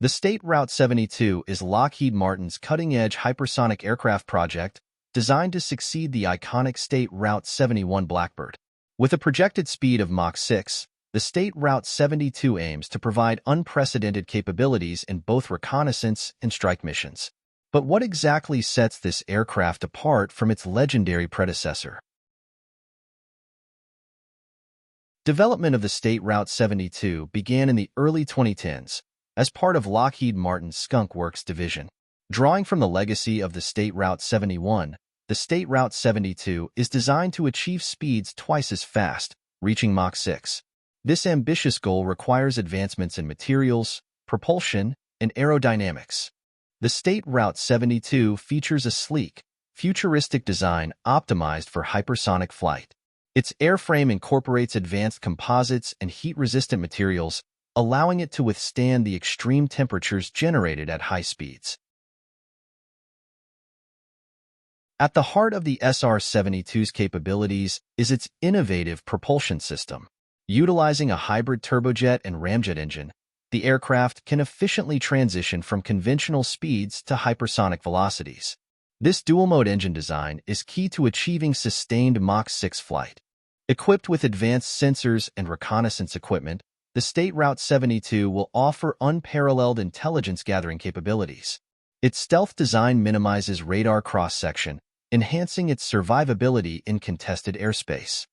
The State Route 72 is Lockheed Martin's cutting-edge hypersonic aircraft project designed to succeed the iconic State Route 71 Blackbird. With a projected speed of Mach 6, the State Route 72 aims to provide unprecedented capabilities in both reconnaissance and strike missions. But what exactly sets this aircraft apart from its legendary predecessor? Development of the State Route 72 began in the early 2010s as part of Lockheed Martin's Skunk Works division. Drawing from the legacy of the State Route 71, the State Route 72 is designed to achieve speeds twice as fast, reaching Mach 6. This ambitious goal requires advancements in materials, propulsion, and aerodynamics. The State Route 72 features a sleek, futuristic design optimized for hypersonic flight. Its airframe incorporates advanced composites and heat-resistant materials, allowing it to withstand the extreme temperatures generated at high speeds. At the heart of the SR-72's capabilities is its innovative propulsion system. Utilizing a hybrid turbojet and ramjet engine, the aircraft can efficiently transition from conventional speeds to hypersonic velocities. This dual-mode engine design is key to achieving sustained Mach 6 flight. Equipped with advanced sensors and reconnaissance equipment, the State Route 72 will offer unparalleled intelligence-gathering capabilities. Its stealth design minimizes radar cross-section, enhancing its survivability in contested airspace.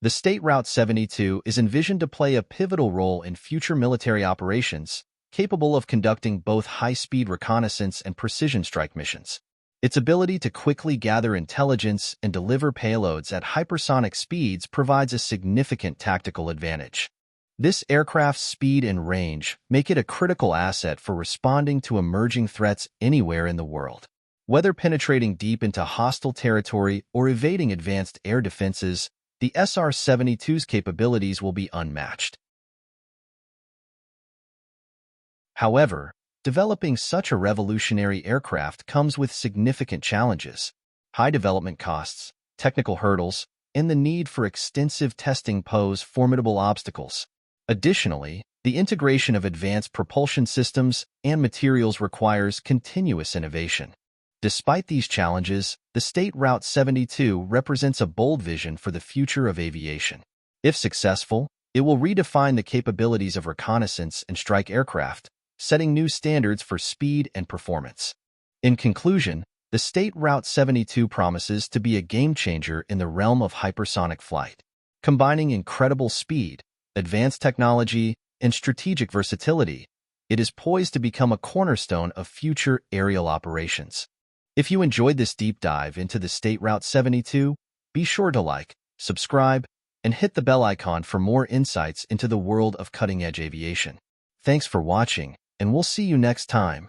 The State Route 72 is envisioned to play a pivotal role in future military operations, capable of conducting both high-speed reconnaissance and precision strike missions. Its ability to quickly gather intelligence and deliver payloads at hypersonic speeds provides a significant tactical advantage. This aircraft's speed and range make it a critical asset for responding to emerging threats anywhere in the world. Whether penetrating deep into hostile territory or evading advanced air defenses, the SR-72's capabilities will be unmatched. However, developing such a revolutionary aircraft comes with significant challenges. High development costs, technical hurdles, and the need for extensive testing pose formidable obstacles. Additionally, the integration of advanced propulsion systems and materials requires continuous innovation. Despite these challenges, the State Route 72 represents a bold vision for the future of aviation. If successful, it will redefine the capabilities of reconnaissance and strike aircraft, setting new standards for speed and performance. In conclusion, the State Route 72 promises to be a game-changer in the realm of hypersonic flight. Combining incredible speed, advanced technology, and strategic versatility, it is poised to become a cornerstone of future aerial operations. If you enjoyed this deep dive into the State Route 72, be sure to like, subscribe, and hit the bell icon for more insights into the world of cutting-edge aviation. Thanks for watching, and we'll see you next time.